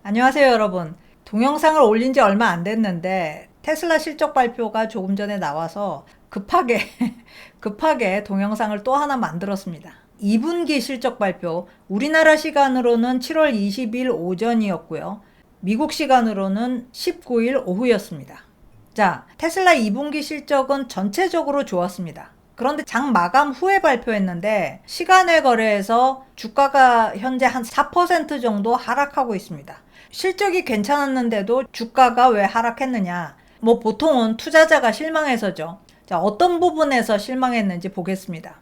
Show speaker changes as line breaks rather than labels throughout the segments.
안녕하세요, 여러분. 동영상을 올린 지 얼마 안 됐는데 테슬라 실적 발표가 조금 전에 나와서 급하게 급하게 동영상을 또 하나 만들었습니다. 2분기 실적 발표, 우리나라 시간으로는 7월 20일 오전이었고요. 미국 시간으로는 19일 오후였습니다. 자, 테슬라 2분기 실적은 전체적으로 좋았습니다. 그런데 장 마감 후에 발표했는데 시간외 거래에서 주가가 현재 한 4% 정도 하락하고 있습니다. 실적이 괜찮았는데도 주가가 왜 하락했느냐? 보통은 투자자가 실망해서죠. 자, 어떤 부분에서 실망했는지 보겠습니다.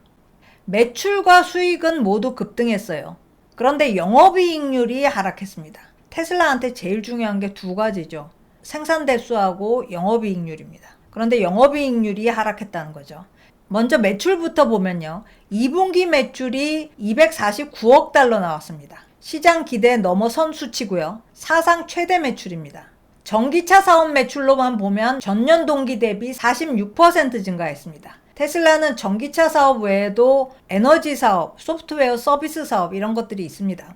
매출과 수익은 모두 급등했어요. 그런데 영업이익률이 하락했습니다. 테슬라한테 제일 중요한 게 두 가지죠. 생산 대수하고 영업이익률입니다. 그런데 영업이익률이 하락했다는 거죠. 먼저 매출부터 보면요. 2분기 매출이 249억 달러 나왔습니다. 시장 기대에 넘어선 수치고요. 사상 최대 매출입니다. 전기차 사업 매출로만 보면 전년 동기 대비 46% 증가했습니다. 테슬라는 전기차 사업 외에도 에너지 사업, 소프트웨어 서비스 사업 이런 것들이 있습니다.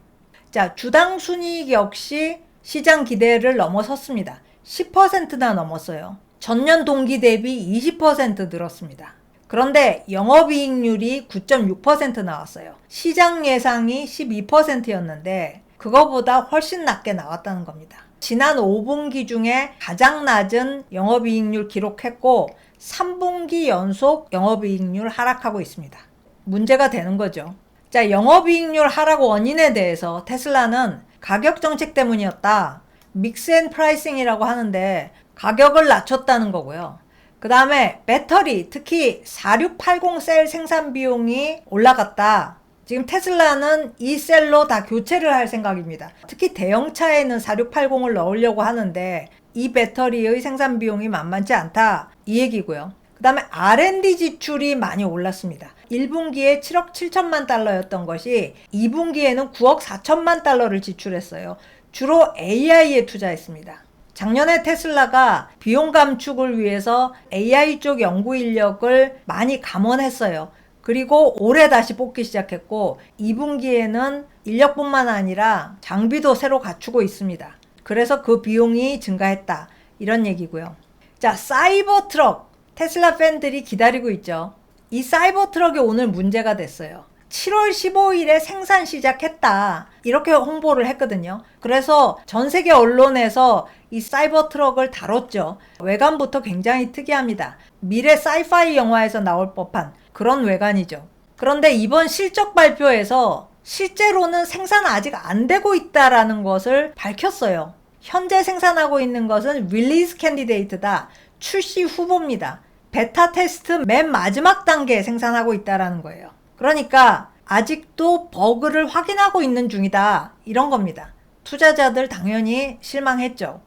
자, 주당 순이익 역시 시장 기대를 넘어섰습니다. 10%나 넘었어요. 전년 동기 대비 20% 늘었습니다. 그런데 영업이익률이 9.6% 나왔어요. 시장 예상이 12%였는데 그거보다 훨씬 낮게 나왔다는 겁니다. 지난 5분기 중에 가장 낮은 영업이익률 기록했고 3분기 연속 영업이익률 하락하고 있습니다. 문제가 되는 거죠. 자, 영업이익률 하락 원인에 대해서 테슬라는 가격 정책 때문이었다. 믹스 앤 프라이싱이라고 하는데 가격을 낮췄다는 거고요. 그 다음에 배터리, 특히 4680 셀 생산 비용이 올라갔다. 지금 테슬라는 이 셀로 다 교체를 할 생각입니다. 특히 대형차에는 4680을 넣으려고 하는데 이 배터리의 생산 비용이 만만치 않다. 이 얘기고요. 그 다음에 R&D 지출이 많이 올랐습니다. 1분기에 7억 7천만 달러였던 것이 2분기에는 9억 4천만 달러를 지출했어요. 주로 AI에 투자했습니다. 작년에 테슬라가 비용 감축을 위해서 AI 쪽 연구 인력을 많이 감원했어요. 그리고 올해 다시 뽑기 시작했고 2분기에는 인력뿐만 아니라 장비도 새로 갖추고 있습니다. 그래서 그 비용이 증가했다. 이런 얘기고요. 자, 사이버 트럭. 테슬라 팬들이 기다리고 있죠. 이 사이버 트럭이 오늘 문제가 됐어요. 7월 15일에 생산 시작했다. 이렇게 홍보를 했거든요. 그래서 전 세계 언론에서 이 사이버 트럭을 다뤘죠. 외관부터 굉장히 특이합니다. 미래 사이파이 영화에서 나올 법한 그런 외관이죠. 그런데 이번 실적 발표에서 실제로는 생산 아직 안 되고 있다라는 것을 밝혔어요. 현재 생산하고 있는 것은 릴리즈 캔디데이트다. 출시 후보입니다. 베타 테스트 맨 마지막 단계에 생산하고 있다라는 거예요. 그러니까 아직도 버그를 확인하고 있는 중이다. 이런 겁니다. 투자자들 당연히 실망했죠.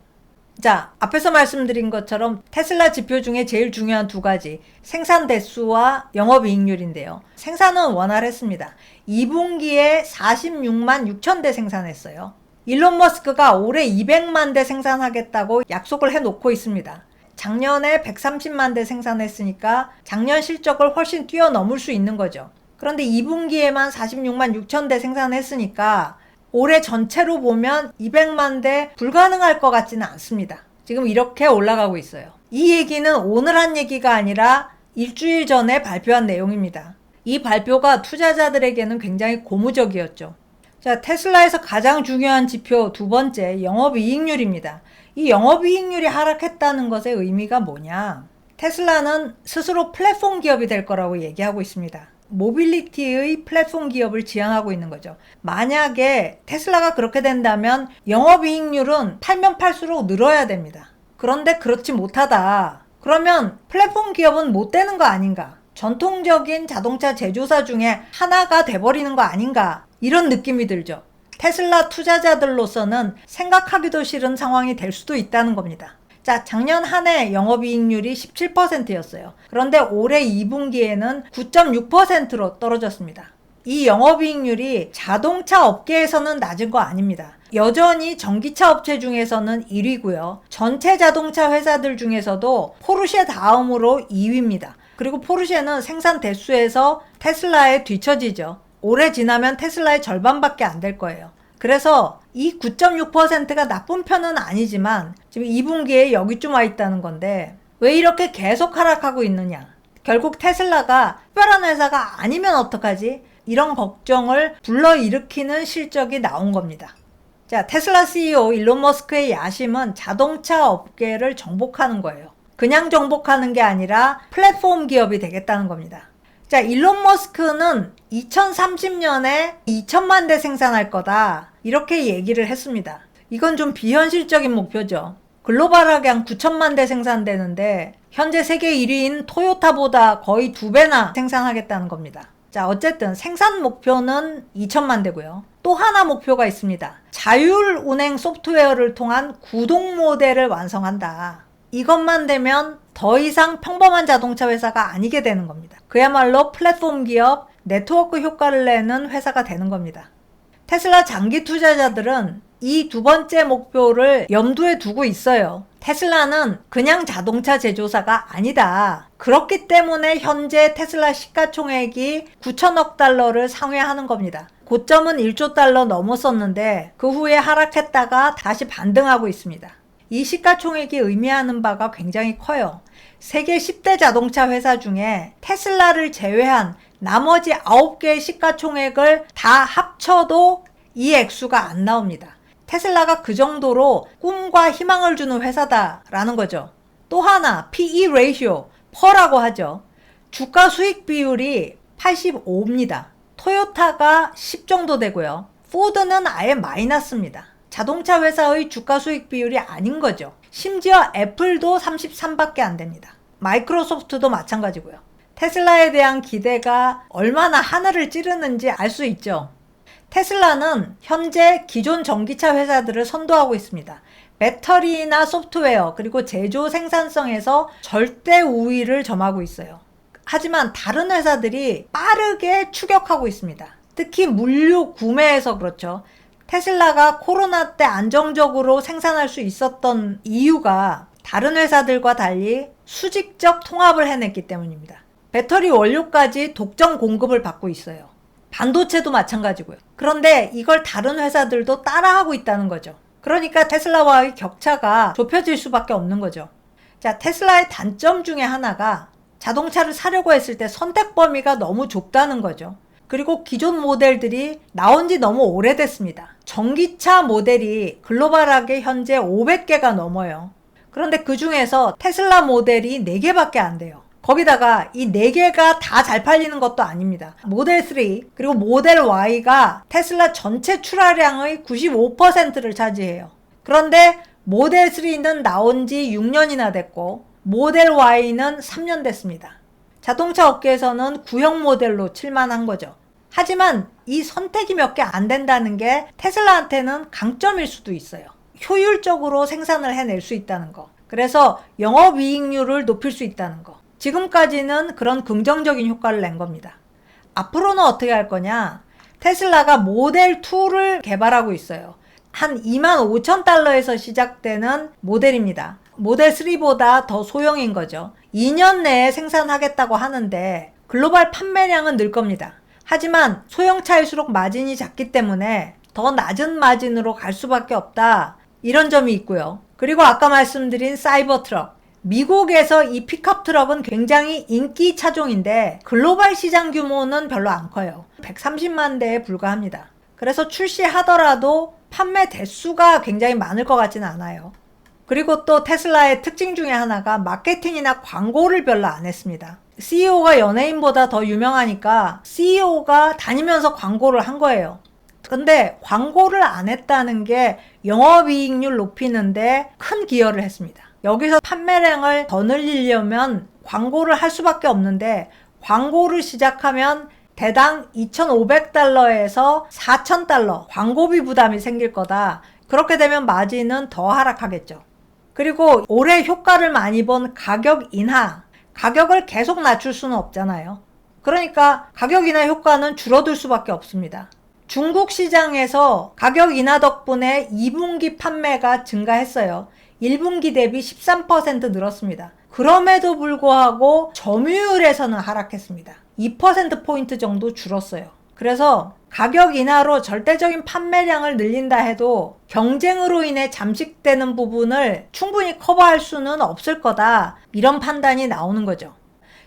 자, 앞에서 말씀드린 것처럼 테슬라 지표 중에 제일 중요한 두 가지, 생산 대수와 영업이익률인데요. 생산은 원활했습니다. 2분기에 46만 6천 대 생산했어요. 일론 머스크가 올해 200만 대 생산하겠다고 약속을 해놓고 있습니다. 작년에 130만 대 생산했으니까 작년 실적을 훨씬 뛰어넘을 수 있는 거죠. 그런데 2분기에만 46만 6천 대 생산했으니까 올해 전체로 보면 200만 대 불가능할 것 같지는 않습니다. 지금 이렇게 올라가고 있어요. 이 얘기는 오늘 한 얘기가 아니라 일주일 전에 발표한 내용입니다. 이 발표가 투자자들에게는 굉장히 고무적이었죠. 자, 테슬라에서 가장 중요한 지표 두 번째, 영업이익률입니다. 이 영업이익률이 하락했다는 것의 의미가 뭐냐? 테슬라는 스스로 플랫폼 기업이 될 거라고 얘기하고 있습니다. 모빌리티의 플랫폼 기업을 지향하고 있는 거죠. 만약에 테슬라가 그렇게 된다면 영업이익률은 팔면 팔수록 늘어야 됩니다. 그런데 그렇지 못하다. 그러면 플랫폼 기업은 못 되는 거 아닌가? 전통적인 자동차 제조사 중에 하나가 돼버리는 거 아닌가? 이런 느낌이 들죠. 테슬라 투자자들로서는 생각하기도 싫은 상황이 될 수도 있다는 겁니다. 자, 작년 한 해 영업이익률이 17%였어요. 그런데 올해 2분기에는 9.6%로 떨어졌습니다. 이 영업이익률이 자동차 업계에서는 낮은 거 아닙니다. 여전히 전기차 업체 중에서는 1위고요. 전체 자동차 회사들 중에서도 포르쉐 다음으로 2위입니다. 그리고 포르쉐는 생산 대수에서 테슬라에 뒤처지죠. 올해 지나면 테슬라의 절반밖에 안 될 거예요. 그래서 이 9.6%가 나쁜 편은 아니지만 지금 2분기에 여기쯤 와 있다는 건데 왜 이렇게 계속 하락하고 있느냐. 결국 테슬라가 특별한 회사가 아니면 어떡하지? 이런 걱정을 불러일으키는 실적이 나온 겁니다. 자, 테슬라 CEO 일론 머스크의 야심은 자동차 업계를 정복하는 거예요. 그냥 정복하는 게 아니라 플랫폼 기업이 되겠다는 겁니다. 자, 일론 머스크는 2030년에 2천만 대 생산할 거다. 이렇게 얘기를 했습니다. 이건 좀 비현실적인 목표죠. 글로벌하게 한 9천만 대 생산되는데 현재 세계 1위인 토요타보다 거의 2배나 생산하겠다는 겁니다. 자, 어쨌든 생산 목표는 2천만 대고요. 또 하나 목표가 있습니다. 자율 운행 소프트웨어를 통한 구동 모델을 완성한다. 이것만 되면 더 이상 평범한 자동차 회사가 아니게 되는 겁니다. 그야말로 플랫폼 기업, 네트워크 효과를 내는 회사가 되는 겁니다. 테슬라 장기 투자자들은 이 두 번째 목표를 염두에 두고 있어요. 테슬라는 그냥 자동차 제조사가 아니다. 그렇기 때문에 현재 테슬라 시가총액이 9천억 달러를 상회하는 겁니다. 고점은 1조 달러 넘었었는데 그 후에 하락했다가 다시 반등하고 있습니다. 이 시가총액이 의미하는 바가 굉장히 커요. 세계 10대 자동차 회사 중에 테슬라를 제외한 나머지 9개의 시가총액을 다 합쳐도 이 액수가 안 나옵니다. 테슬라가 그 정도로 꿈과 희망을 주는 회사다라는 거죠. 또 하나 PE 레이쇼, 퍼라고 하죠. 주가 수익 비율이 85입니다. 토요타가 10 정도 되고요. 포드는 아예 마이너스입니다. 자동차 회사의 주가 수익 비율이 아닌 거죠. 심지어 애플도 33밖에 안 됩니다. 마이크로소프트도 마찬가지고요. 테슬라에 대한 기대가 얼마나 하늘을 찌르는지 알 수 있죠. 테슬라는 현재 기존 전기차 회사들을 선도하고 있습니다. 배터리나 소프트웨어 그리고 제조 생산성에서 절대 우위를 점하고 있어요. 하지만 다른 회사들이 빠르게 추격하고 있습니다. 특히 물류 구매에서 그렇죠. 테슬라가 코로나 때 안정적으로 생산할 수 있었던 이유가 다른 회사들과 달리 수직적 통합을 해냈기 때문입니다. 배터리 원료까지 독점 공급을 받고 있어요. 반도체도 마찬가지고요. 그런데 이걸 다른 회사들도 따라하고 있다는 거죠. 그러니까 테슬라와의 격차가 좁혀질 수밖에 없는 거죠. 자, 테슬라의 단점 중에 하나가 자동차를 사려고 했을 때 선택 범위가 너무 좁다는 거죠. 그리고 기존 모델들이 나온 지 너무 오래됐습니다. 전기차 모델이 글로벌하게 현재 500개가 넘어요. 그런데 그 중에서 테슬라 모델이 4개밖에 안 돼요. 거기다가 이 4개가 다 잘 팔리는 것도 아닙니다. 모델 3 그리고 모델 Y가 테슬라 전체 출하량의 95%를 차지해요. 그런데 모델 3는 나온 지 6년이나 됐고 모델 Y는 3년 됐습니다. 자동차 업계에서는 구형 모델로 칠만한 거죠. 하지만 이 선택이 몇 개 안 된다는 게 테슬라한테는 강점일 수도 있어요. 효율적으로 생산을 해낼 수 있다는 거. 그래서 영업이익률을 높일 수 있다는 거. 지금까지는 그런 긍정적인 효과를 낸 겁니다. 앞으로는 어떻게 할 거냐? 테슬라가 모델 2를 개발하고 있어요. 한 25,000달러에서 시작되는 모델입니다. 모델 3보다 더 소형인 거죠. 2년 내에 생산하겠다고 하는데 글로벌 판매량은 늘 겁니다. 하지만 소형차일수록 마진이 작기 때문에 더 낮은 마진으로 갈 수밖에 없다. 이런 점이 있고요. 그리고 아까 말씀드린 사이버 트럭. 미국에서 이 픽업 트럭은 굉장히 인기 차종인데 글로벌 시장 규모는 별로 안 커요. 130만 대에 불과합니다. 그래서 출시하더라도 판매 대수가 굉장히 많을 것 같지는 않아요. 그리고 또 테슬라의 특징 중에 하나가 마케팅이나 광고를 별로 안 했습니다. CEO가 연예인보다 더 유명하니까 CEO가 다니면서 광고를 한 거예요. 근데 광고를 안 했다는 게 영업이익률 높이는데 큰 기여를 했습니다. 여기서 판매량을 더 늘리려면 광고를 할 수밖에 없는데 광고를 시작하면 대당 2,500달러에서 4,000달러 광고비 부담이 생길 거다. 그렇게 되면 마진은 더 하락하겠죠. 그리고 올해 효과를 많이 본 가격 인하. 가격을 계속 낮출 수는 없잖아요. 그러니까 가격 인하 효과는 줄어들 수밖에 없습니다. 중국 시장에서 가격 인하 덕분에 2분기 판매가 증가했어요. 1분기 대비 13% 늘었습니다. 그럼에도 불구하고 점유율에서는 하락했습니다. 2%포인트 정도 줄었어요. 그래서 가격 인하로 절대적인 판매량을 늘린다 해도 경쟁으로 인해 잠식되는 부분을 충분히 커버할 수는 없을 거다. 이런 판단이 나오는 거죠.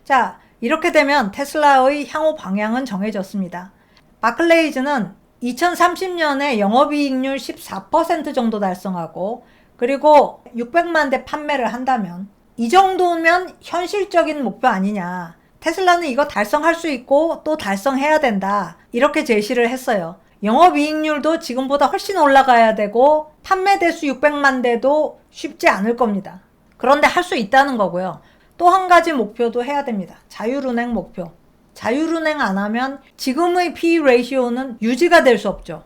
자, 이렇게 되면 테슬라의 향후 방향은 정해졌습니다. 바클레이즈는 2030년에 영업이익률 14% 정도 달성하고 그리고 600만 대 판매를 한다면 이 정도면 현실적인 목표 아니냐. 테슬라는 이거 달성할 수 있고 또 달성해야 된다. 이렇게 제시를 했어요. 영업이익률도 지금보다 훨씬 올라가야 되고 판매 대수 600만 대도 쉽지 않을 겁니다. 그런데 할 수 있다는 거고요. 또 한 가지 목표도 해야 됩니다. 자율운행 목표. 자율운행 안 하면 지금의 P 레이시오는 유지가 될 수 없죠.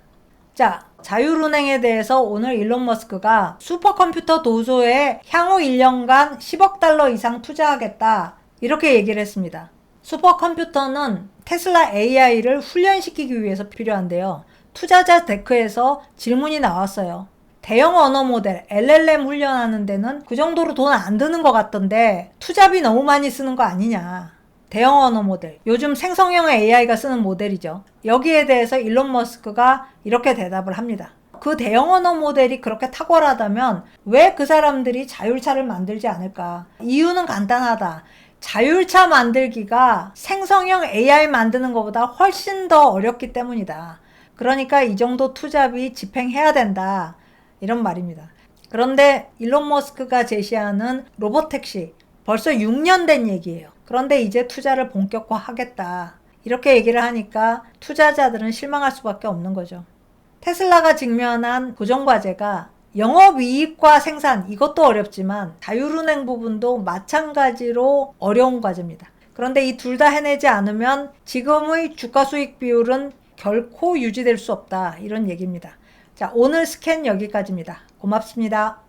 자, 자율운행에 대해서 오늘 일론 머스크가 슈퍼컴퓨터 도소에 향후 1년간 10억 달러 이상 투자하겠다. 이렇게 얘기를 했습니다. 슈퍼컴퓨터는 테슬라 AI를 훈련시키기 위해서 필요한데요. 투자자 데크에서 질문이 나왔어요. 대형 언어 모델 LLM 훈련하는 데는 그 정도로 돈 안 드는 것 같던데 투자비 너무 많이 쓰는 거 아니냐. 대형 언어 모델, 요즘 생성형 AI가 쓰는 모델이죠. 여기에 대해서 일론 머스크가 이렇게 대답을 합니다. 그 대형 언어 모델이 그렇게 탁월하다면 왜 그 사람들이 자율차를 만들지 않을까? 이유는 간단하다. 자율차 만들기가 생성형 AI 만드는 것보다 훨씬 더 어렵기 때문이다. 그러니까 이 정도 투자비 집행해야 된다. 이런 말입니다. 그런데 일론 머스크가 제시하는 로봇택시 벌써 6년 된 얘기예요. 그런데 이제 투자를 본격화하겠다. 이렇게 얘기를 하니까 투자자들은 실망할 수밖에 없는 거죠. 테슬라가 직면한 고정과제가 영업이익과 생산, 이것도 어렵지만 자율운행 부분도 마찬가지로 어려운 과제입니다. 그런데 이 둘 다 해내지 않으면 지금의 주가 수익 비율은 결코 유지될 수 없다. 이런 얘기입니다. 자, 오늘 스캔 여기까지입니다. 고맙습니다.